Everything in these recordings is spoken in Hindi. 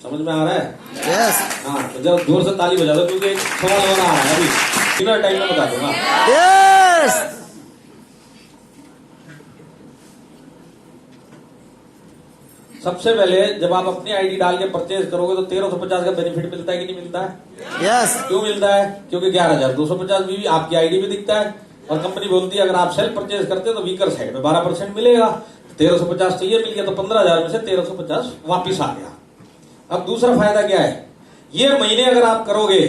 समझ में आ रहा है? यस हाँ, तो जब जोर से ताली बजा दो क्योंकि एक सवाल और आ रहा है अभी, डिनर टाइम में बता दूंगा। यस सबसे पहले जब आप अपनी आईडी डाल के परचेज करोगे तो 1350 का बेनिफिट मिलता है कि नहीं मिलता है? यस क्यों मिलता है? क्योंकि 11,250 भी आपकी आईडी में दिखता है और कंपनी बोलती है अगर आप सेल्फ परचेज करते हो तो वीकर साइड में 12% मिलेगा। 1350 चाहिए मिल गया तो 15,000 में से 1350 वापिस आ गया। अब दूसरा फायदा क्या है, ये महीने अगर आप करोगे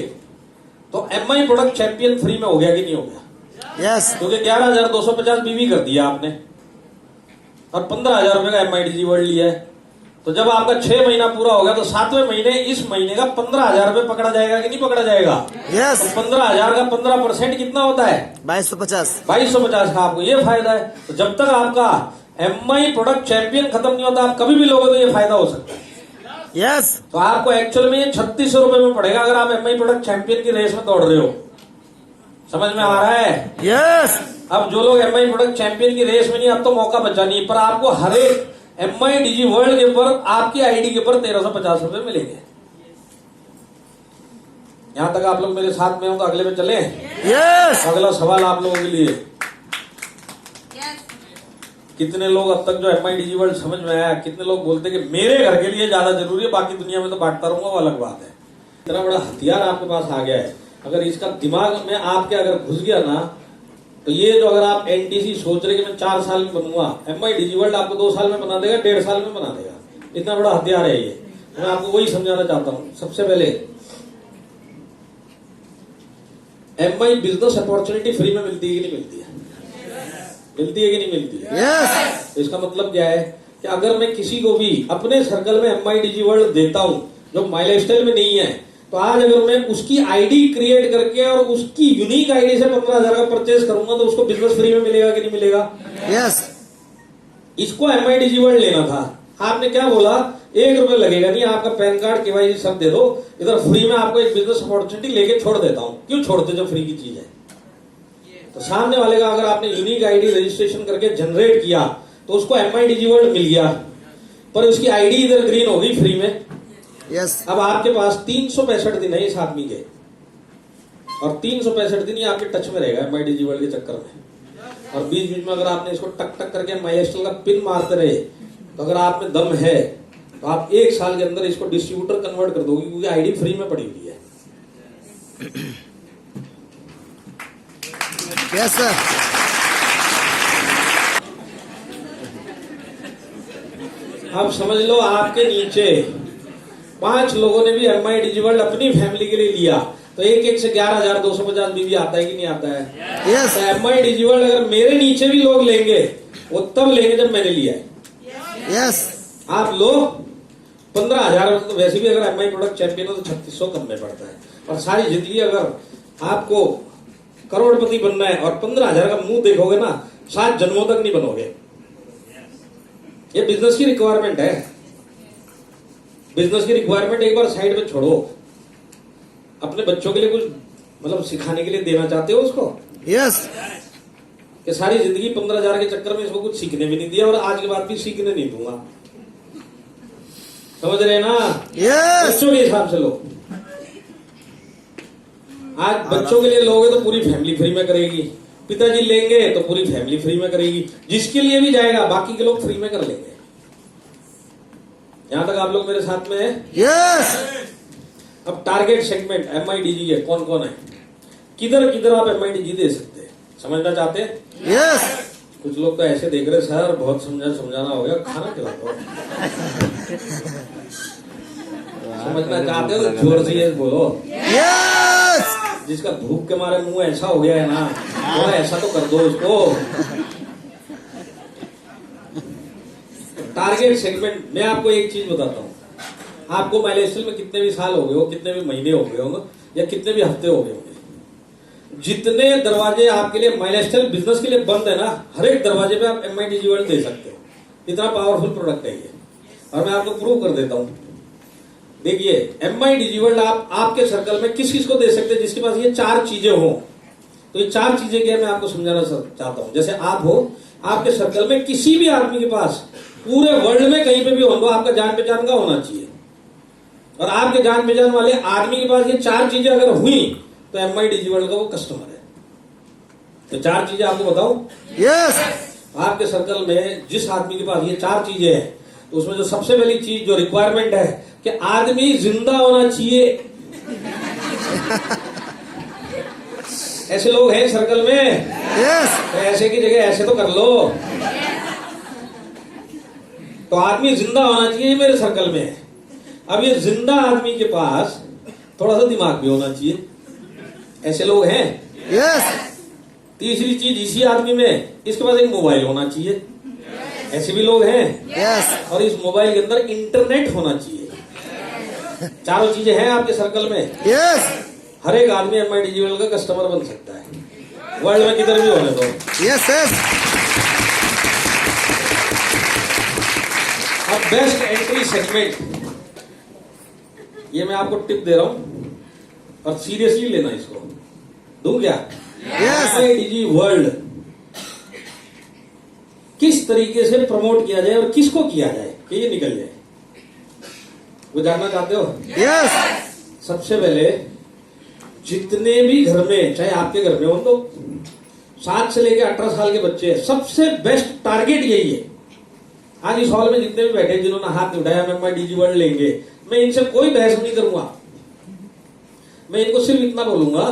तो एमआई प्रोडक्ट चैंपियन फ्री में हो गया कि नहीं हो गया? यस क्योंकि 11,250 बीवी कर दिया आपने और 15,000 रुपए का एमआई डिजी वर्ल्ड लिया है। तो जब आपका 6 महीना पूरा हो गया तो 7वें महीने इस महीने का 15,000 रुपए पकड़ा जाएगा कि नहीं पकड़ा जाएगा? यस तो 15,000 का 15% कितना होता है? 2250 2250 का आपको ये फायदा है। तो जब तक आपका एमआई प्रोडक्ट चैंपियन खत्म नहीं होता आप कभी भी लोगे तो ये फायदा हो सकता है। यस तो आपको एक्चुअल में ये 3600 रुपए में पड़ेगा अगर आप एमआई प्रोडक्ट चैंपियन की रेस में दौड़ रहे हो। समझ में आ रहा है? यस अब जो लोग एमआई प्रोडक्ट चैंपियन की रेस में नहीं, अब तो मौका बचा नहीं, पर आपको हर एक एमआई डिजी वर्ल्ड के ऊपर आपकी आईडी के ऊपर 1350 रुपए मिलेंगे। यहां तक आप लोग मेरे साथ में हो तो अगले में चले। यस अगला सवाल आप लोगों के लिए, कितने लोग अब तक जो एमआई डिजी वर्ल्ड समझ में आया? कितने लोग बोलते हैं कि मेरे घर के लिए ज्यादा जरूरी है, बाकी दुनिया में तो बांटता रहूंगा, वो अलग बात है। इतना बड़ा हथियार आपके पास आ गया है, अगर इसका दिमाग में आपके अगर घुस गया ना तो ये जो अगर आप एनटीसी सोच रहे कि मैं 4 साल में बनूंगा, एमआई डिजी वर्ल्ड आपको 2 साल में बना देगा, 1.5 साल में बना देगा। इतना बड़ा हथियार है ये। मैं आपको वही समझाना चाहता हूं। सबसे पहले एमआई बिजनेस अपॉर्चुनिटी फ्री में मिलती है कि नहीं मिलती है? मिलती है कि नहीं मिलती है? यस इसका मतलब क्या है कि अगर मैं किसी को भी अपने सर्कल में एमआई डिजी वर्ल्ड देता हूं जो माई लाइफस्टाइल में नहीं है, तो आज अगर मैं उसकी आईडी क्रिएट करके और उसकी यूनिक आईडी से 15,000 का परचेज करूंगा तो उसको बिजनेस फ्री में मिलेगा कि नहीं मिलेगा? यस इसको एमआई डिजी वर्ल्ड लेना था, आपने क्या बोला, 1 रुपए लगेगा नहीं, आपका पैन कार्ड केवाईसी सब दे दो, इधर फ्री में आपको एक बिजनेस अपॉर्चुनिटी लेके छोड़ देता हूं। क्यों छोड़ते जब फ्री की चीज है? तो सामने वाले का अगर आपने यूनिक आईडी रजिस्ट्रेशन करके जनरेट किया तो उसको एमआई डिजी वर्ल्ड मिल गया, पर उसकी आईडी इधर ग्रीन हो गई फ्री में। यस अब आपके पास 365 दिन है इस आदमी के, और 365 दिन ही आपके टच में रहेगा एमआई डिजी वर्ल्ड के चक्कर में। और बीच बीच में अगर आपने इसको टक टक करके माइलस्टोन का पिन मारते रहे तो अगर आप में दम है तो आप 1 साल के अंदर इसको डिस्ट्रीब्यूटर कन्वर्ट कर दोगे, क्योंकि आईडी फ्री में पड़ी हुई है। यस सर अब समझ लो आपके नीचे 5 लोगों ने भी एमआई डिजी वर्ल्ड अपनी फैमिली के लिए लिया तो एक से 11,250 बीवी आता है कि नहीं आता है? यस तो एमआई डिजी वर्ल्ड अगर मेरे नीचे भी लोग लेंगे वो तब लेंगे जब मैंने लिया है। यस आप लो 15,000 तो वैसे भी अगर एमआई प्रोडक्ट चैंपियन हो तो 3600 कम में पड़ता है, और सारी जिंदगी अगर आपको करोड़पति बनना है और 15,000 का मुंह देखोगे ना 7 जन्मों तक नहीं बनोगे। ये बिजनेस की रिक्वायरमेंट है। बिजनेस की रिक्वायरमेंट एक बार साइड में छोड़ो, अपने बच्चों के लिए कुछ मतलब सिखाने के लिए देना चाहते हो उसको? यस कि सारी जिंदगी 15,000 के चक्कर में इसको कुछ सीखने भी नहीं दिया और आज के बाद भी सीखने नहीं दूंगा। समझ रहे ना? यस बच्चों के हिसाब से लो। आज बच्चों के लिए लोगे तो पूरी फैमिली फ्री में करेगी, पिताजी लेंगे तो पूरी फैमिली फ्री में करेगी, जिसके लिए भी जाएगा बाकी के लोग फ्री में कर लेंगे। यहां तक आप लोग मेरे साथ में है? यस अब टारगेट सेगमेंट एमआई डिजी है, कौन कौन है, किधर किधर आप एमआई डिजी दे सकते हैं, समझना चाहते हैं? यस कुछ लोग तो ऐसे देख रहे सर बहुत समझाना हो गया, खाना खिला दो। समझना चाहते हो तो जोर से ये बोलो। यस जिसका भूख के मारे मुंह ऐसा हो गया है ना, थोड़ा ऐसा तो कर दो उसको। टारगेट सेगमेंट, मैं आपको एक चीज बताता हूँ, आपको माइलस्टोन में कितने भी साल हो गए हो, कितने भी महीने हो गए होंगे या कितने भी हफ्ते हो गए होंगे, जितने दरवाजे आपके लिए माइलस्टोन बिजनेस के लिए बंद है ना, हर एक दरवाजे पे आप एमआई डिजी वर्ल्ड दे सकते हो। इतना पावरफुल प्रोडक्ट है ये, और मैं आपको प्रूव कर देता हूँ। देखिए एमआई डिजी वर्ल्ड आप आपके सर्कल में किस किस को दे सकते हैं जिसके पास ये 4 चीजें हो। तो ये 4 चीजें क्या मैं आपको समझाना चाहता हूं। जैसे आप हो, आपके सर्कल में किसी भी आदमी के पास पूरे वर्ल्ड में कहीं पे भी हो, आपका जान पहचान का होना चाहिए। और आपके जान पहचान वाले आदमी के पास ये 4 चीजें अगर हुई तो एमआई डिजिवर्ल्ड का वो कस्टमर है। तो 4 चीजें आपको बताऊं। यस आपके सर्कल में जिस आदमी के पास ये 4 चीजें हैं तो उसमें जो सबसे पहली चीज जो रिक्वायरमेंट है कि आदमी जिंदा होना चाहिए। ऐसे लोग हैं सर्कल में, यस तो ऐसे की जगह ऐसे तो कर लो। तो आदमी जिंदा होना चाहिए मेरे सर्कल में। अब ये जिंदा आदमी के पास थोड़ा सा दिमाग भी होना चाहिए। ऐसे लोग हैं। यस तीसरी चीज इसी आदमी में, इसके पास एक मोबाइल होना चाहिए। ऐसे भी लोग हैं। यस और इस मोबाइल के अंदर इंटरनेट होना चाहिए। 4 चीजें हैं आपके सर्कल में। यस हर एक आदमी एमआई डिजिवर्ल्ड का कस्टमर बन सकता है, वर्ल्ड में किधर भी होने दो। यस यस अब बेस्ट एंट्री सेगमेंट, ये मैं आपको टिप दे रहा हूं और सीरियसली लेना इसको। दूं क्या? यस एमआई डिजिवर्ल्ड किस तरीके से प्रमोट किया जाए और किसको किया जाए कि ये निकल जाए, वो जानना चाहते हो? यस सबसे पहले जितने भी घर में, चाहे आपके घर में हो तो 7 से लेकर 18 साल के बच्चे हैं, सबसे बेस्ट टारगेट यही है। आज इस हॉल में जितने भी बैठे जिन्होंने हाथ नहीं उठाया एमआई डिजिवर्ल्ड लेंगे, मैं इनसे कोई बहस नहीं करूंगा। मैं इनको सिर्फ इतना बोलूंगा,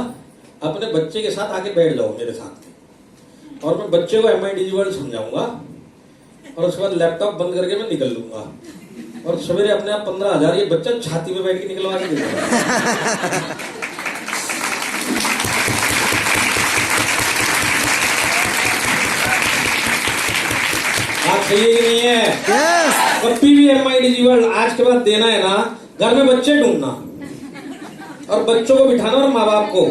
अपने बच्चे के साथ आके बैठ जाओ मेरे साथ और मैं बच्चे को एमआई डिजिवर्ल्ड समझाऊंगा और उसके बाद लैपटॉप बंद करके मैं निकल लूंगा और सवेरे अपने आप 15,000 ये बच्चा छाती पे बैठ के निकलवा के देगा। बात सही है कि नहीं है? यस कभी भी एमआई डिजिवर्ल्ड आज के बाद देना है ना, घर में बच्चे ढूंढना और बच्चों को बिठाना और माँ बाप को,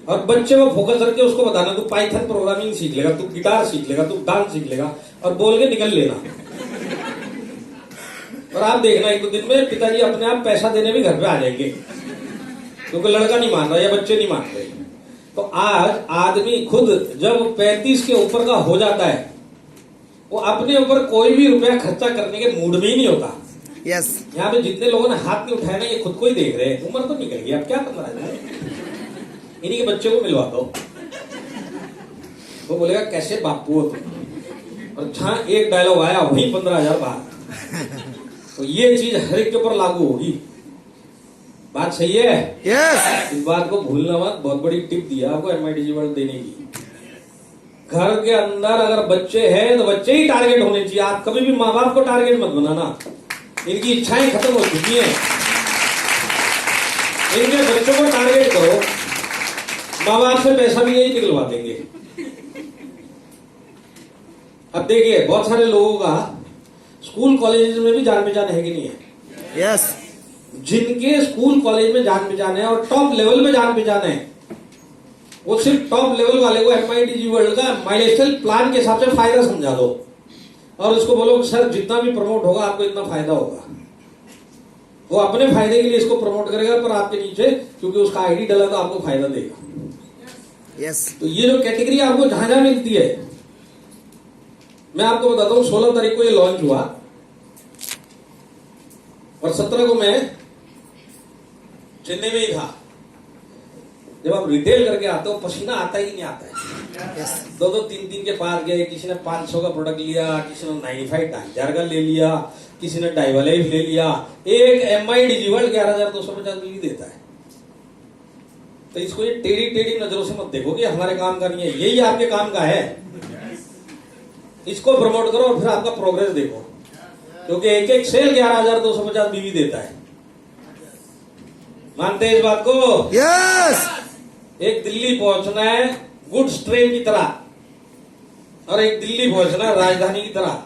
और बच्चे को फोकस करके उसको बताना तू पाइथन प्रोग्रामिंग सीख लेगा, तू गिटार सीख लेगा, तू डांस सीख लेगा, और बोल के निकल लेना। और आप देखना 1-2 दिन में पिताजी अपने आप पैसा देने भी घर पे आ जाएंगे, क्योंकि लड़का नहीं मान रहा या बच्चे नहीं मान रहे। तो आज आदमी खुद जब 35 के ऊपर का हो जाता है, वो अपने ऊपर कोई भी रुपया खर्चा करने के मूड में ही नहीं होता। यस यहाँ पे जितने लोगों ने हाथ नहीं उठाया ना, ये खुद को ही देख रहे हैं। उम्र तो निकल गई, अब क्या 15,000 इन्हीं के बच्चे को मिलवा दो। वो बोलेगा कैसे बापू हो तुम, और जहां एक डायलॉग आया वहीं 15,000 बाहर। तो ये चीज हर एक के ऊपर लागू होगी। बात सही है? यस इस बात को भूलना मत। बहुत बड़ी टिप दिया आपको एमआई डिजिवर्ल्ड देने की। घर के अंदर अगर बच्चे हैं तो बच्चे ही टारगेट होने चाहिए। आप कभी भी माँ बाप को टारगेट मत बनाना, इनकी इच्छाएं खत्म हो चुकी हैं। इनके बच्चों को टारगेट करो, माँ बाप से पैसा भी यही निकलवा देंगे। अब देखिए बहुत सारे लोगों का स्कूल कॉलेज में भी जान पहचान है कि नहीं है? यस जिनके स्कूल कॉलेज में जान पहचान है और टॉप लेवल में जान पहचान है, वो सिर्फ टॉप लेवल वाले को एमआई डिजिवर्ल्ड का माइलस्टोन प्लान के हिसाब से फायदा समझा दो और उसको बोलो सर जितना भी प्रमोट होगा आपको इतना फायदा होगा। वो अपने फायदे के लिए इसको प्रमोट करेगा, पर आपके नीचे क्योंकि उसका आईडी डाला तो आपको फायदा देगा। यस तो ये जो कैटेगरी आपको जहां जहां मिलती है, मैं आपको बताता हूं। 16 तारीख को ये लॉन्च हुआ और 17 को मैं चेन्नई में ही था। जब आप रिटेल करके आते हो पसीना आता ही नहीं आता है। यस 2-2, 3-3 के पास गए, किसी ने 500 का प्रोडक्ट लिया, किसी ने 95 2,000 का ले लिया, किसी ने डाइवलाइफ ले लिया। एक एमआई डिजिवर्ल्ड 11,250 बिल देता है। तो इसको ये टेढ़ी टेढ़ी नजरों से मत देखो कि हमारे काम का नहीं है, यही आपके काम का है। इसको प्रमोट करो और फिर आपका प्रोग्रेस देखो, क्योंकि एक एक सेल 11,250 बीवी देता है। मानते हैं इस बात को? यस एक दिल्ली पहुंचना है गुड्स ट्रेन की तरह और एक दिल्ली पहुंचना है राजधानी की तरह।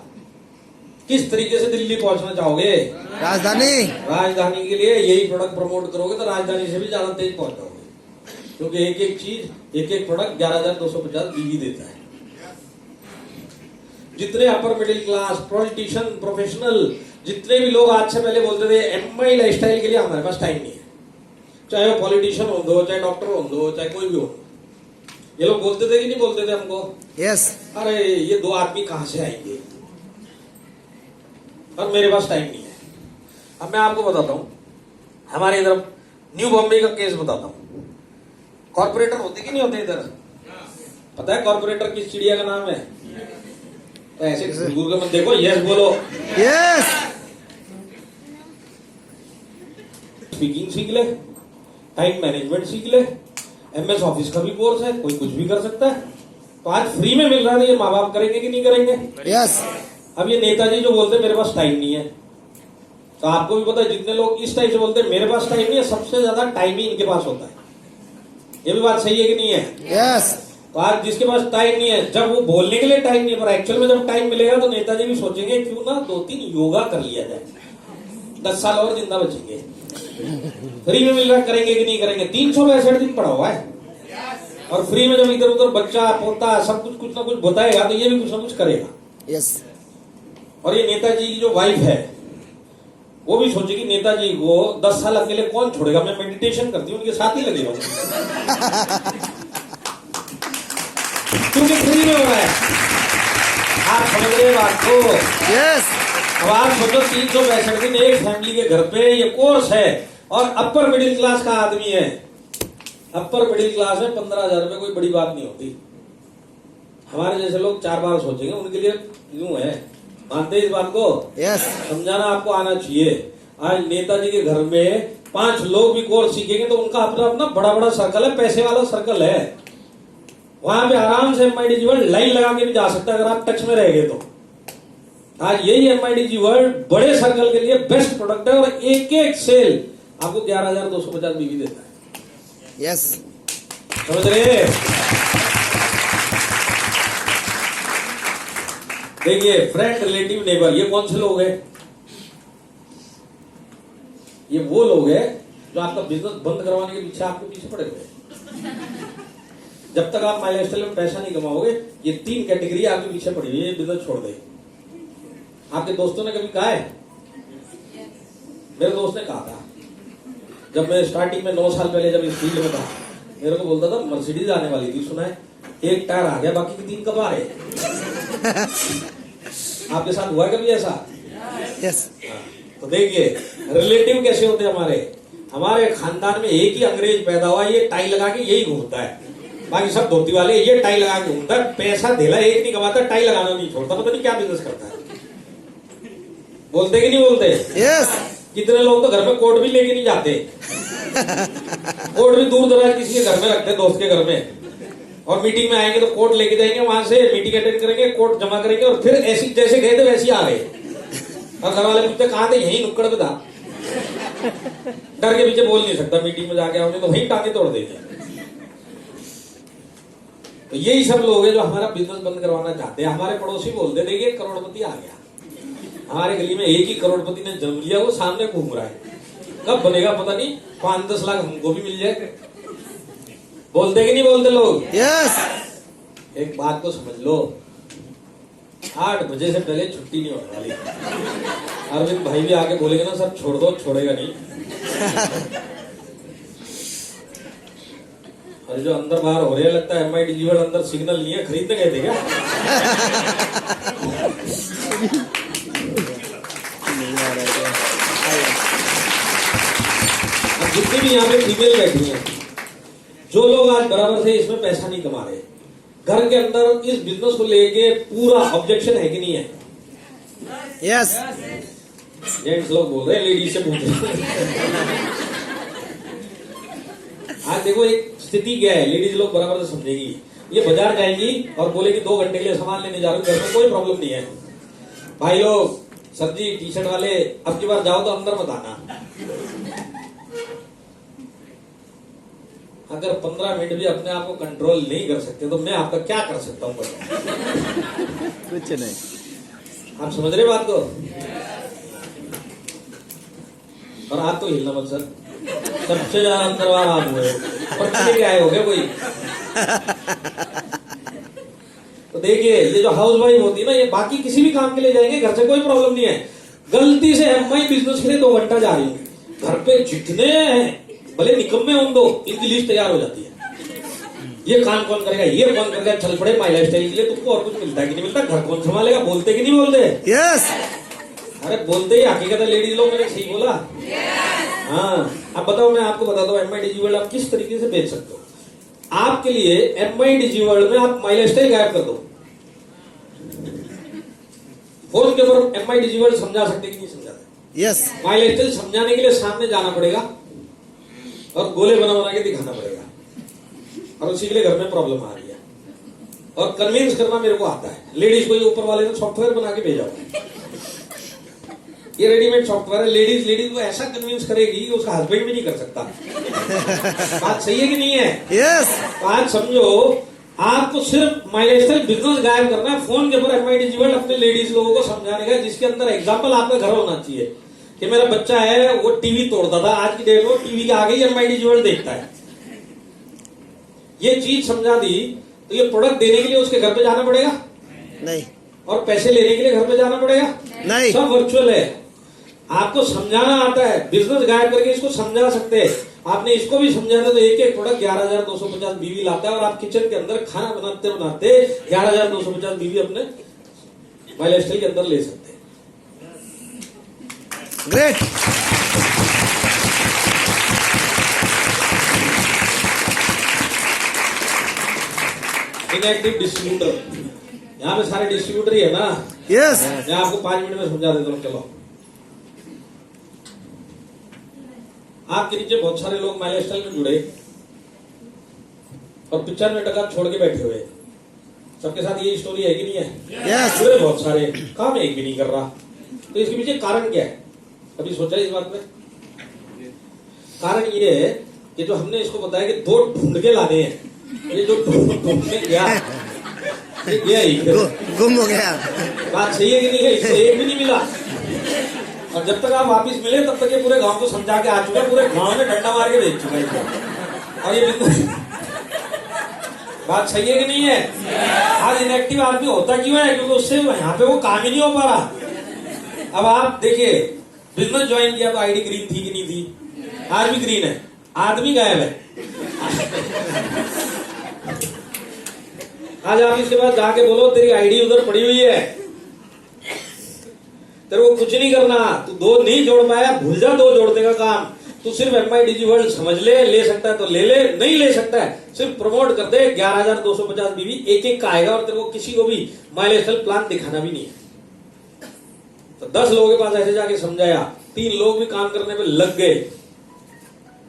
किस तरीके से दिल्ली पहुंचना चाहोगे? राजधानी के लिए यही प्रोडक्ट प्रमोट करोगे तो राजधानी से भी ज्यादा तेज पहुंच जाओगे, क्योंकि एक एक चीज एक एक प्रोडक्ट 11,250 बीवी देता है। जितने upper middle class, politician, professional, जितने भी लोग आज से पहले बोलते थे एमआई लाइफस्टाइल के लिए हमारे पास टाइम नहीं है, चाहे वो पॉलिटिशियन हो दो, चाहे डॉक्टर हो दो, चाहे कोई भी हो, ये लोग बोलते थे कि नहीं बोलते थे हमको? यस अरे ये 2 आदमी कहां से आएंगे और मेरे पास टाइम नहीं है। अब मैं आपको बताता हूं, हमारे इधर न्यू बॉम्बे का केस बताता हूँ। कॉर्पोरेटर होते कि नहीं होते इधर? पता है कॉर्पोरेटर किस चिड़िया का नाम है? तो ऐसे गुरु का मत देखो, यस बोलो। यस स्पीकिंग सीख ले, टाइम मैनेजमेंट सीख ले, एमएस ऑफिस का भी कोर्स है, कोई कुछ भी कर सकता है। तो आज फ्री में मिल रहा है, ये माँ बाप करेंगे कि नहीं करेंगे? यस अब ये नेताजी जो बोलते हैं मेरे पास टाइम नहीं है, तो आपको भी पता है जितने लोग इस टाइप से बोलते हैं मेरे पास टाइम नहीं है, सबसे ज्यादा टाइम ही इनके पास होता है। ये भी बात सही है कि नहीं है? यस तो आज जिसके पास टाइम नहीं है, जब वो बोलने के लिए टाइम नहीं है, पर एक्चुअल में जब टाइम मिलेगा तो नेताजी भी सोचेंगे क्यों ना 2-3 योगा कर लिया जाए, 10 साल और जिंदा बचेंगे। फ्री में मिल रहा, करेंगे कि नहीं करेंगे? 362 दिन पड़ा हुआ है, और फ्री में जब इधर उधर बच्चा पोता सब कुछ ना कुछ बताएगा तो ये भी कुछ ना कुछ करेगा। यस और ये नेताजी की जो वाइफ है वो भी सोचेगी नेताजी को 10 साल अकेले कौन छोड़ेगा, मैं मेडिटेशन करती हूँ उनके साथ ही लगे रहूं। क्योंकि फ्री में हो रहा है। आप समझ रहे बात को? यस अब आप सोचो 362 दिन एक फैमिली के घर पे ये कोर्स है, और अपर मिडिल क्लास का आदमी है। अपर मिडिल क्लास में 15,000 रुपए कोई बड़ी बात नहीं होती। हमारे जैसे लोग 4 बार सोचेंगे, उनके लिए यूं है। मानते हैं इस बात को? यस समझाना आपको आना चाहिए। आज नेताजी के घर में 5 लोग भी कोर्स सीखेंगे तो उनका अपना अपना बड़ा बड़ा सर्कल है, पैसे वाला सर्कल है। वहां पे आराम से MIDG वर्ल्ड लाइन लगा के भी जा सकता है अगर आप टच में रहेंगे तो। आज यही MIDG वर्ल्ड बड़े सर्कल के लिए बेस्ट प्रोडक्ट है, और एक एक सेल आपको 11,250 बीवी देता है। यस समझ रहे? देखिए, फ्रेंड, रिलेटिव, नेबर, ये कौन से लोग हैं? ये वो लोग हैं जो आपका बिजनेस बंद करवाने के पीछे आपके पीछे पड़े हुए हैं। जब तक आप माई लाइफस्टाइल में पैसा नहीं कमाओगे, ये 3 कैटेगरी आपके पीछे पड़ी हुई है, ये बिजनेस छोड़ दे। आपके दोस्तों ने कभी कहा है? मेरे दोस्त ने कहा था, जब मैं स्टार्टिंग में 9 साल पहले जब इस फील्ड में था, मेरे को बोलता था मर्सिडीज आने वाली थी, सुना है, एक टायर आ गया, बाकी के 3 कब आ रहे? आपके साथ हुआ कभी ऐसा? यस तो देखिए, रिलेटिव कैसे होते हैं हमारे खानदान में एक ही अंग्रेज पैदा हुआ, ये टाई लगा के यही घूमता है, बाकी सब धोती वाले, ये टाई लगा के घूमता है, पैसा धेला एक नहीं कमाता, टाई लगाना नहीं छोड़ता, पता नहीं क्या बिजनेस करता है। बोलते कि नहीं बोलते? यस कितने लोग तो घर में कोट भी लेके नहीं जाते, कोट भी दूर दराज किसी के घर में रखते, दोस्त के घर में, और मीटिंग में आएंगे तो कोट लेके जाएंगे, वहां से मीटिंग अटेंड करेंगे, कोट जमा करेंगे, और फिर ऐसी जैसे गए थे वैसे आ गए। और घर वाले पूछते कहाँ थे? यही नुक्कड़ पे था, डर के पीछे बोल नहीं सकता, मीटिंग में जाके आओगे तो वहीं टांगे तोड़ देंगे। तो यही सब लोग हैं जो हमारा बिजनेस बंद करवाना चाहते हैं। हमारे पड़ोसी बोलते देखिए करोड़पति आ गया, हमारे गली में एक ही करोड़पति ने जन्म लिया, वो सामने घूम रहा है, कब बनेगा पता नहीं, 5-10 लाख हमको भी मिल जाए। बोलते कि नहीं बोलते लोग? यस एक बात को समझ लो, 8 बजे से पहले छुट्टी नहीं होने वाली। अरविंद भाई भी आके बोलेंगे ना सर छोड़ दो, छोड़ेगा नहीं। और जो अंदर बाहर हो रहे हैं, लगता है MIDG वर्ल्ड अंदर सिग्नल नहीं है, खरीदने गए थे क्या? अब जितनी भी यहाँ पे फीमेल बैठी हैं, जो लोग आज बराबर से इसमें पैसा नहीं कमा रहे, घर के अंदर इस बिजनेस को लेके पूरा ऑब्जेक्शन है कि नहीं है? यस जेंट्स लोग बोल रहे हैं, लेडीज से पूछ रहे। आज देखो एक स्थिति क्या है, लेडीज लोग बराबर से समझेगी। ये बाजार जाएंगी और बोलेगी 2 घंटे के लिए सामान लेने जा रही हूँ, घर में कोई प्रॉब्लम नहीं है। भाई लोग, सब्जी टी शर्ट वाले, अब की बार जाओ तो अंदर मत आना। अगर 15 मिनट भी अपने आप को कंट्रोल नहीं कर सकते तो मैं आपका क्या कर सकता हूँ? कुछ नहीं। आप समझ रहे बात को? और हाथ तो हिलना मत सर, सबसे ज्यादा अंदरवार आप हुए, और चले आए हो गए कोई? तो देखिए, ये जो हाउस वाइफ होती है ना, ये बाकी किसी भी काम के लिए जाएंगे, घर से कोई प्रॉब्लम नहीं है। गलती से MI बिजनेस के लिए 2 घंटा जा रही हूँ, घर पे जितने हैं भले निकम्मे हों दो, इनकी लिस्ट तैयार हो जाती है। ये काम कौन करेगा, ये कौन करेगा, चल पड़े माई लाइफस्टाइल के लिए, तुमको और कुछ मिलता है कि नहीं मिलता, घर कौन संभालेगा? बोलते कि नहीं बोलते? यस अरे बोलते ही हकीकत है, लेडीज लोग, मैंने सही बोला? हाँ, अब बताओ, मैं आपको बताता हूँ एमआई डिजी वर्ल्ड आप किस तरीके से बेच सकते हो। आपके लिए एमआई डिजी वर्ल्ड में आप माई लाइफस्टाइल गायब कर दो। फोन के ऊपर एमआई डिजी वर्ल्ड समझा सकते कि नहीं समझाते? यस माई लाइफस्टाइल समझाने के लिए सामने जाना पड़ेगा और गोले बना बना के दिखाना पड़ेगा, और उसी के लिए घर में प्रॉब्लम आ रही है। और कन्विंस करना मेरे को आता है। लेडीज को ये ऊपर वाले ने सॉफ्टवेयर बना के भेजा हुआ है, ये रेडीमेड सॉफ्टवेयर है। लेडीज को ऐसा कन्विंस करेगी कि उसका हस्बैंड भी नहीं कर सकता। बात सही है कि नहीं है? यस बात समझो, आपको सिर्फ माई लाइफस्टाइल बिजनेस गायब करना है। फोन के ऊपर एमआई डिजी वर्ल्ड अपने लेडीज लोगों को समझाने का, जिसके अंदर एग्जाम्पल आपका घर होना चाहिए कि मेरा बच्चा है वो टीवी तोड़ता था, आज की डेट में टीवी के आगे ही एमआई डिजी वर्ल्ड देखता है। ये चीज समझा दी तो ये प्रोडक्ट देने के लिए उसके घर पे जाना पड़ेगा नहीं और पैसे लेने के लिए घर पे जाना पड़ेगा नहीं सब वर्चुअल है। आपको समझाना आता है, बिजनेस गायब करके इसको समझा सकते हैं। आपने इसको भी समझाना तो एक एक प्रोडक्ट 11,250 बीवी लाता है और आप किचन के अंदर खाना बनाते बनाते 11,250 बीवी अपने माई लाइफस्टाइल के अंदर ले सकते हैं। ग्रेट इनएक्टिव डिस्ट्रीब्यूटर, यहाँ पे सारे डिस्ट्रीब्यूटर ही है ना। यस मैं आपको 5 मिनट में समझा देता हूँ। चलो, आपके नीचे बहुत सारे लोग माई लाइफस्टाइल में जुड़े और 95% छोड़ के बैठे हुए। सबके साथ ये स्टोरी है कि नहीं है? यस जुड़े बहुत सारे, काम एक भी नहीं कर रहा। तो इसके पीछे कारण क्या है? कभी सोचा इस बात में? कारण ये है कि जो हमने इसको बताया कि 2 ढूंढ के लाने हैं, ये जो ढूंढने गया ये गया ही फिर। गुम हो गया बात सही है कि नहीं है? इसको एक भी नहीं मिला, और जब तक आप वापिस मिले तब तक ये पूरे गांव को समझा के आ चुका है, पूरे गांव में डंडा मार के भेज चुका है इसको। और ये बात सही है कि नहीं है? आज इनएक्टिव आदमी होता क्यों है? क्योंकि उससे यहाँ पे वो काम ही नहीं हो पा रहा। अब आप देखिए, बिजनेस ज्वाइन किया तो आईडी ग्रीन थी कि नहीं थी? आज भी ग्रीन है, आदमी गायब है। आज आप इसके बाद जाके बोलो तेरी आईडी उधर पड़ी हुई है, तेरे को कुछ नहीं करना, तू 2 नहीं जोड़ पाया, भूल जा 2 जोड़ने का काम। तू सिर्फ एमआई डिजी वर्ल्ड समझ ले सकता है तो ले ले, नहीं ले सकता है सिर्फ प्रमोट कर दे। 11,250 बीवी एक एक का आएगा और तेरे को किसी को भी माई लाइफस्टाइल प्लान दिखाना भी नहीं है। तो 10 लोगों के पास ऐसे जाके समझाया, 3 लोग भी काम करने पे लग गए।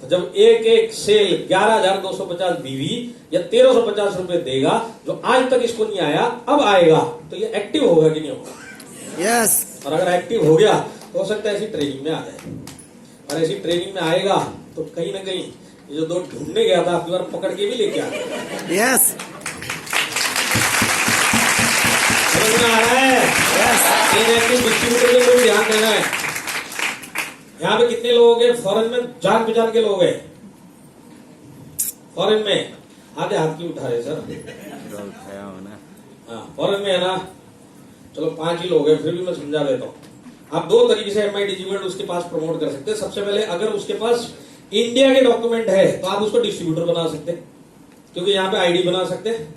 तो जब एक एक सेल 11,250 बीवी या 1,350 रुपए देगा, जो आज तक इसको नहीं आया अब आएगा, तो ये एक्टिव होगा कि नहीं होगा? यस और अगर एक्टिव हो गया तो हो सकता है ऐसी ट्रेनिंग में आ जाए, और ऐसी ट्रेनिंग में आएगा तो कहीं ना कहीं ये जो 2 ढूंढने गया था आपकी बार पकड़ के भी लेके आ गया। यस समझ में आ रहा है? डिस्ट्रीब्यूटर के लोग ध्यान देना है। यहाँ पे कितने लोग हैं फॉरेन में, जान पहचान के लोग हैं फॉरेन में? आधे हाथ क्यों उठा रहे सर? हाँ, फॉरेन में है ना। चलो 5 ही लोग हैं, फिर भी मैं समझा देता हूँ। आप 2 तरीके से एमआई डिजी वर्ल्ड उसके पास प्रमोट कर सकते हैं। सबसे पहले, अगर उसके पास इंडिया के डॉक्यूमेंट है तो आप उसको डिस्ट्रीब्यूटर बना सकते हैं, क्योंकि यहाँ पे आईडी बना सकते हैं।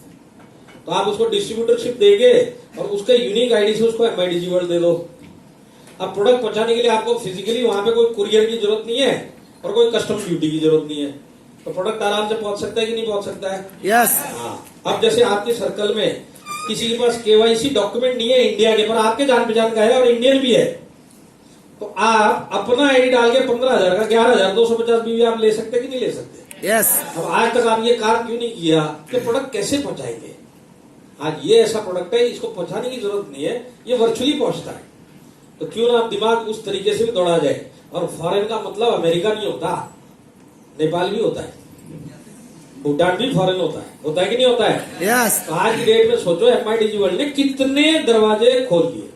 तो आप उसको डिस्ट्रीब्यूटरशिप देंगे और उसका यूनिक आईडी से उसको एमआई डिजी वर्ल्ड दे दो। अब प्रोडक्ट पहुंचाने के लिए आपको फिजिकली वहां पे कोई कुरियर की जरूरत नहीं है और कोई कस्टम ड्यूटी की जरूरत नहीं है, तो प्रोडक्ट आराम से पहुंच सकता है कि नहीं पहुंच सकता है? यस हाँ। अब जैसे आपके सर्कल में किसी के पास केवाईसी डॉक्यूमेंट नहीं है इंडिया के, पर आपके जान पहचान का है और इंडियन भी है, तो आप अपना आईडी डाल के 15,000 का 11,250 बीवी आप ले सकते कि नहीं ले सकते? यस अब आज तक आप ये काम क्यों नहीं किया कि प्रोडक्ट कैसे पहुंचाएंगे? आज ये ऐसा प्रोडक्ट है, इसको पहुंचाने की जरूरत नहीं है, ये वर्चुअली पहुंचता है। तो क्यों ना आप दिमाग उस तरीके से भी दौड़ा जाए। और फॉरेन का मतलब अमेरिका नहीं होता, नेपाल भी होता है, भूटान भी फॉरेन होता है कि नहीं होता है? यस तो आज की डेट में सोचो एमआई डिजी वर्ल्ड ने कितने दरवाजे खोल दिए,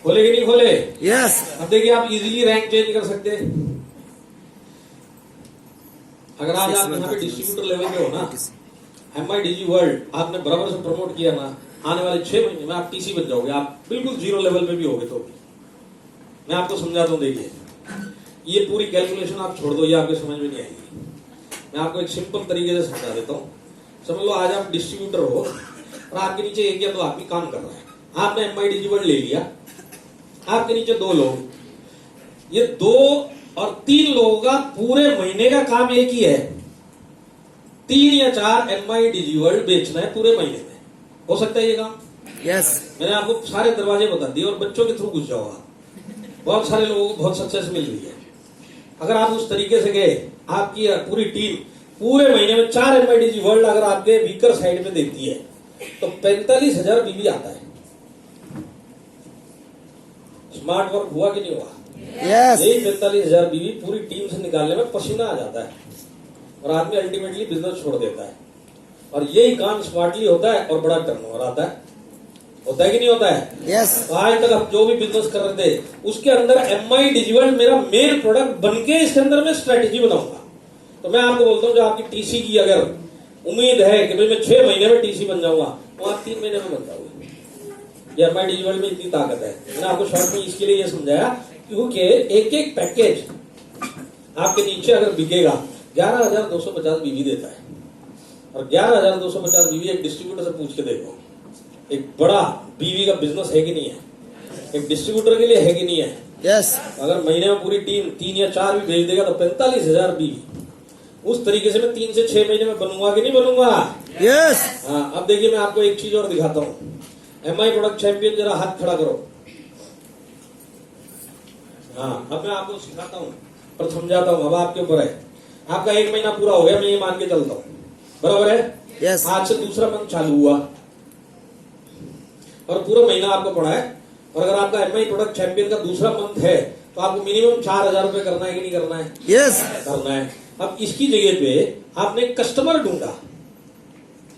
खोले कि नहीं खोले? यस अब देखिए, आप इजीली रैंक चेंज कर सकते हैं। अगर आज आप यहाँ पे डिस्ट्रीब्यूटर लेवल पे हो ना, एमआई डिजी वर्ल्ड आपने बराबर से प्रमोट किया ना, आने वाले 6 महीने में आप टीसी बन जाओगे। आप बिल्कुल 0 लेवल पे भी होगे तो भी। मैं आपको समझाता हूँ, देखिए ये पूरी कैलकुलेशन आप छोड़ दो, ये आपके समझ में नहीं आएगी। मैं आपको एक सिंपल तरीके से समझा देता हूँ। समझ लो आज आप डिस्ट्रीब्यूटर हो और आपके नीचे 1 या 2 आदमी काम कर रहा है। आपने एमआई डिजी वर्ल्ड ले लिया, आपके नीचे 2 लोग, ये 2 और 3 लोगों का पूरे महीने का काम एक ही है, 3 या 4 MI डिजीवर्ल्ड बेचना है पूरे महीने में। हो सकता है ये काम? यस मैंने आपको सारे दरवाजे बता दिए और बच्चों के थ्रू घुस जाओ आप। बहुत सारे लोगों को बहुत सक्सेस मिल रही है। अगर आप उस तरीके से गए, आपकी पूरी टीम पूरे महीने में 4 MI डिजीवर्ल्ड अगर आपके वीकर साइड में देती है तो 45,000 बीवी आता है। स्मार्ट वर्क हुआ कि नहीं हुआ? यस यही 45,000 बीवी पूरी टीम से निकालने में पसीना आ जाता है और आदमी अल्टीमेटली बिजनेस छोड़ देता है। और यही काम स्मार्टली होता है और बड़ा टर्नओवर आता है। होता है कि नहीं होता है? यस तो आज तक आप जो भी बिजनेस कर रहे थे उसके अंदर MI डिजीवर्ल्ड मेरा मेन प्रोडक्ट बनके इसके अंदर मैं स्ट्रेटेजी बनाऊंगा। तो मैं आपको बोलता हूँ जो आपकी टीसी की अगर उम्मीद है कि भाई मैं 6 महीने में टीसी बन जाऊंगा, तो आप 3 महीने में बन जाओगे। ये MI डिजीवर्ल्ड में इतनी ताकत है। मैंने आपको शॉर्ट में इसके लिए ये समझाया क्योंकि एक एक पैकेज आपके नीचे अगर बिकेगा 11,250 बीवी देता है। और 11,250 बीवी एक डिस्ट्रीब्यूटर से पूछ के देखो, एक बड़ा बीवी का बिजनेस है कि नहीं है? एक डिस्ट्रीब्यूटर के लिए है कि नहीं है? यस अगर महीने में पूरी टीम 3 या 4 भी भेज देगा तो 45,000 बीवी। उस तरीके से मैं 3 से 6 महीने में बनूंगा कि नहीं बनूंगा? यस हाँ, अब देखिए मैं आपको एक चीज और दिखाता हूँ। MI प्रोडक्ट चैंपियन जरा हाथ खड़ा करो। हाँ, अब मैं आपको सिखाता हूँ पर समझाता हूँ। अब आपके ऊपर है। आपका 1 महीना पूरा हो गया, मैं ये मान के चलता हूँ, बराबर है? यस आज से दूसरा मंथ चालू हुआ और पूरा महीना आपको पड़ा है। और अगर आपका MI प्रोडक्ट चैंपियन का दूसरा मंथ है तो आपको मिनिमम 4,000 रुपए करना है कि नहीं करना है? यस करना है। अब इसकी जगह पे आपने एक कस्टमर ढूंढा,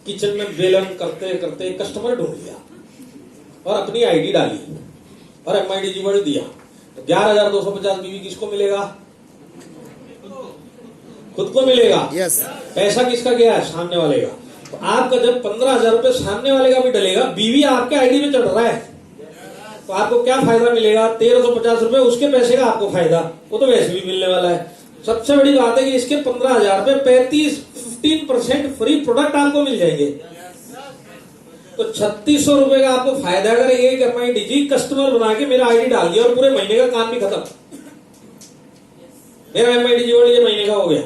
किचन में बेलन करते करते कस्टमर ढूंढ लिया और अपनी आईडी डाली और MI डिजीवर्ल्ड दिया, तो 11,250 बीवी किसको मिलेगा? खुद को मिलेगा। यस पैसा किसका गया है? सामने वाले का। तो आपका जब 15,000 रुपए सामने वाले का भी डलेगा, बीवी आपके आईडी में चढ़ रहा है, तो आपको क्या फायदा मिलेगा? 1,350 रुपए उसके पैसे का आपको फायदा, वो तो वैसे भी मिलने वाला है। सबसे बड़ी बात है कि इसके 15,000 रुपए 15% फ्री प्रोडक्ट आपको मिल जाएंगे। तो 3,600 रुपए का आपको फायदा अगर एक MI डिजी कस्टमर बना के मेरा आईडी डाल दिया और पूरे महीने का काम भी खत्म। मेरा MI डिजीवर्ल्ड ये महीने का हो गया।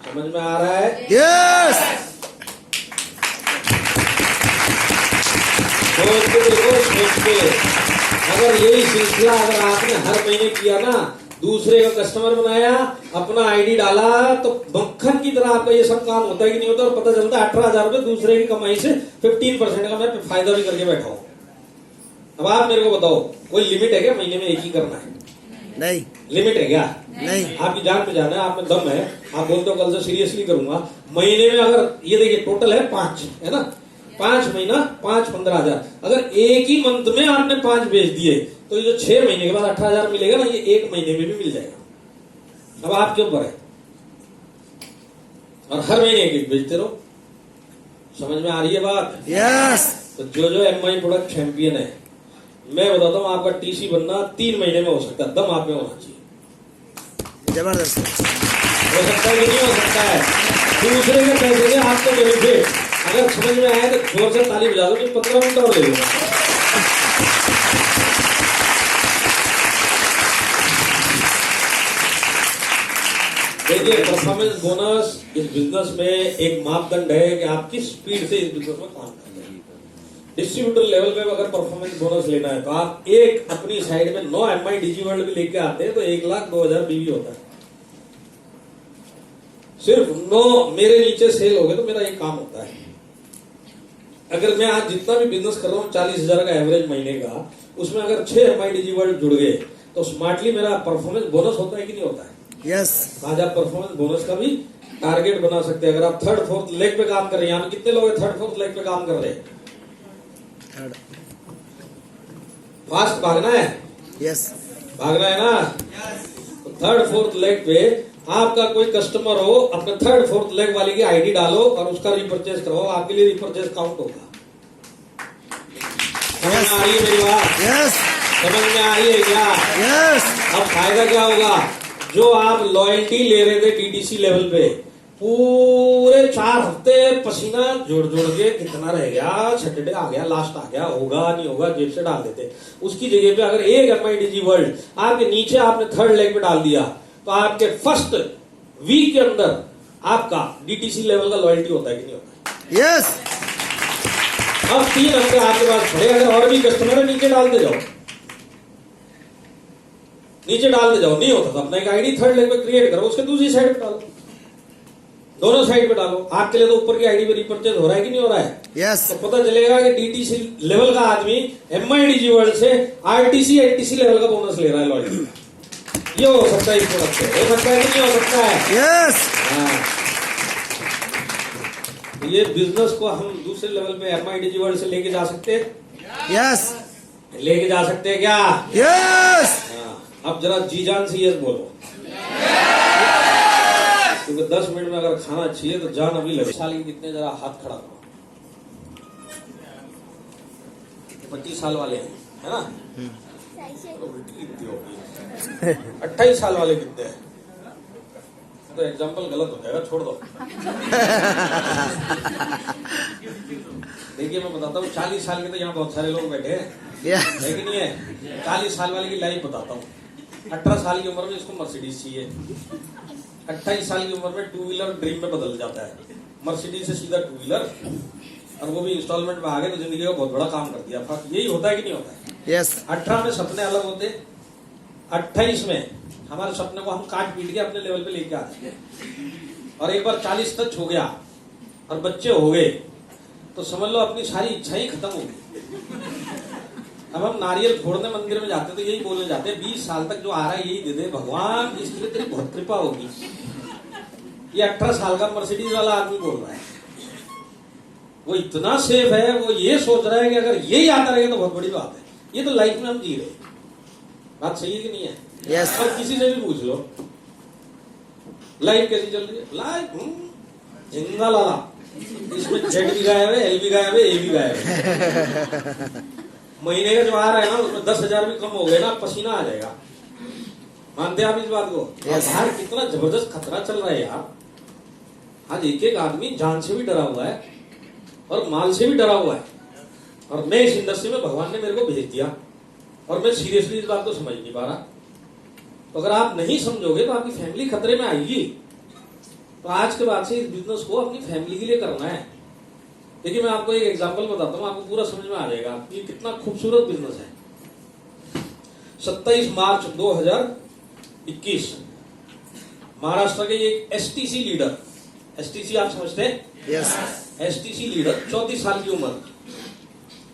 समझ में आ रहा है? यस सोच के देखो, सोच के। अगर यही सिलसिला अगर आपने हर महीने किया ना, दूसरे का कस्टमर बनाया, अपना आईडी डाला, तो मक्खन की तरह आपका ये सब काम होता है कि नहीं होता? और पता चलता है 18,000 रुपए दूसरे की कमाई से 15% का मैं फायदा भी करके बैठा हूं। अब आप मेरे को बताओ, कोई लिमिट है क्या महीने में एक ही करना है? नहीं लिमिट है क्या? नहीं आपकी जान पे जाना है, आप में दम है, आप बोलते हो कल से सीरियसली करूंगा। महीने में अगर ये देखिए टोटल है 5, है ना? 5 महीना 5 15,000। अगर एक ही मंथ में आपने 5 बेच दिए तो ये जो 6 महीने के बाद 18,000 मिलेगा ना, ये 1 महीने में भी मिल जाएगा। अब आपके ऊपर है। और हर महीने एक बेचते रहो। समझ में आ रही है बात? यस तो जो MI प्रोडक्ट चैंपियन है, मैं बताता हूँ आपका टीसी बनना 3 महीने में हो सकता है। दम आप में होना चाहिए। जबरदस्त हो सकता है कि नहीं हो सकता है? दूसरे के पैसे से आपको बेनिफिट। अगर समझ में आया तो जोर से ताली बजा दो कि 15 मिनट और ले लो। देखिए, परफॉर्मेंस बोनस इस बिजनेस में एक मापदंड है कि आप किस स्पीड से इस बिजनेस में काम करते हैं। डिस्ट्रीब्यूटर लेवल पे अगर परफॉर्मेंस बोनस लेना है तो आप एक अपनी साइड में 9 MI डिजीवर्ल्ड भी लेके आते हैं तो 1,02,000 बीवी होता है। सिर्फ 9 मेरे नीचे सेल हो गए तो मेरा एक काम होता है। अगर मैं आज जितना भी बिजनेस कर रहा हूँ 40,000 का एवरेज महीने का, उसमें अगर 6 MI डिजीवर्ल्ड जुड़ गए तो स्मार्टली मेरा परफॉर्मेंस बोनस होता है कि नहीं होता है? यस आज आप परफॉर्मेंस बोनस का भी टारगेट बना सकते हैं। अगर आप 3rd 4th लेग पे काम कर रहे हैं, यहाँ कितने लोग 3rd 4th लेग पे काम कर रहे हैं? फास्ट भागना है? यस भागना है ना? तो 3rd 4th लेग पे आपका कोई कस्टमर हो, अपने 3rd 4th लेग वाले की आईडी डालो और उसका रिपर्चेज करवाओ, आपके लिए रिपर्चेज काउंट होगा। समझ में आ रही है मेरी बात? यस समझ में आ रही है क्या? यस अब फायदा क्या होगा? जो आप लॉयल्टी ले रहे थे DTC लेवल पे, पूरे 4 हफ्ते पसीना जोड़ जोड़ के कितना रह गया, सैटरडे आ गया, लास्ट आ गया, होगा नहीं होगा जेब से डाल देते। उसकी जगह पे अगर एक MIDG वर्ल्ड आपके नीचे आपने थर्ड लेग पे डाल दिया तो आपके फर्स्ट वीक के अंदर आपका DTC लेवल का लॉयल्टी होता है कि नहीं होता? यस अब 3 हफ्ते आपके पास खड़े, अगर और भी कस्टमर है नीचे डालते जाओ, नीचे डालते जाओ। नहीं होता तो अपना एक आईडी थर्ड लेग पे क्रिएट करो, उसके दूसरी साइड पे डालो, दोनों साइड पे डालो। आपके लिए तो ऊपर की आईडी पे रिपर्चेज हो रहा है कि नहीं हो रहा है? यस तो पता चलेगा कि DTC लेवल का आदमी MIDG वर्ल्ड से RTC NTC लेवल का बोनस ले रहा है लॉयल्टी। ये हो सकता है इस प्रोडक्ट से, हो सकता है कि नहीं हो सकता है? यस हाँ। ये बिजनेस को हम दूसरे लेवल पे MIDG वर्ल्ड से लेके जा सकते हैं, यस लेके जा सकते हैं क्या? यस अब जरा जी जान से यस बोलो, क्योंकि 10 मिनट में अगर खाना चाहिए तो जान अभी लगे। साल के कितने, जरा हाथ खड़ा करो। 25 साल वाले हैं, है ना? 28 साल वाले कितने हैं? तो एग्जाम्पल गलत हो जाएगा, छोड़ दो। देखिए मैं बताता हूँ, 40 साल के तो यहाँ बहुत सारे लोग बैठे हैं, यस है कि नहीं है? 40 साल वाले की लाइफ बताता हूँ। 18 साल की उम्र में इसको मर्सिडीज चाहिए, 28 साल की उम्र में 2 व्हीलर ड्रीम में बदल जाता है, मर्सिडीज से सीधा 2 व्हीलर, और वो भी इंस्टॉलमेंट में आ गए तो जिंदगी का बहुत बड़ा काम कर दिया। फर्क यही होता है कि नहीं होता है? यस 18 में सपने अलग होते, 28 में हमारे सपने को हम काट पीट के अपने लेवल पे लेके आते हैं, और एक बार 40 टच हो गया और बच्चे हो गए तो समझ लो अपनी सारी इच्छाएं खत्म हो गई। अब हम नारियल फोड़ने मंदिर में जाते तो यही बोलने जाते हैं, 20 साल तक जो आ रहा है यही दे दे भगवान, इसके लिए तेरी बहुत कृपा होगी। ये 18 साल का मर्सिडीज वाला आदमी बोल रहा है, वो इतना सेफ है, वो ये सोच रहा है कि अगर यही आता रहेगा तो बहुत बड़ी बात है। ये तो लाइफ में हम जी रहे, बात सही है कि नहीं है? यस और किसी से भी पूछ लो लाइफ कैसी चल रही है, लाइफ झिंगा लाला, इसमें जेड भी गायब है, एल भी गायब है, ए भी गायब है। महीने का जो आ रहा है ना उसमें 10,000 भी कम हो गए ना, पसीना आ जाएगा। मानते हैं आप इस बात को? Yes. बाहर कितना जबरदस्त खतरा चल रहा है यार। आज एक एक आदमी जान से भी डरा हुआ है और माल से भी डरा हुआ है, और मैं इस इंडस्ट्री में भगवान ने मेरे को भेज दिया और मैं सीरियसली इस बात को समझ नहीं पा रहा। तो अगर आप नहीं समझोगे तो आपकी फैमिली खतरे में आएगी। तो आज के बाद से इस बिजनेस को अपनी फैमिली के लिए करना है। देखिए मैं आपको एक एग्जांपल बताता हूँ, आपको पूरा समझ में आ जाएगा कि कितना खूबसूरत बिजनेस है। 27 मार्च 2021 महाराष्ट्र के एक STC लीडर, STC आप समझते हैं? यस STC लीडर 34 साल की उम्र,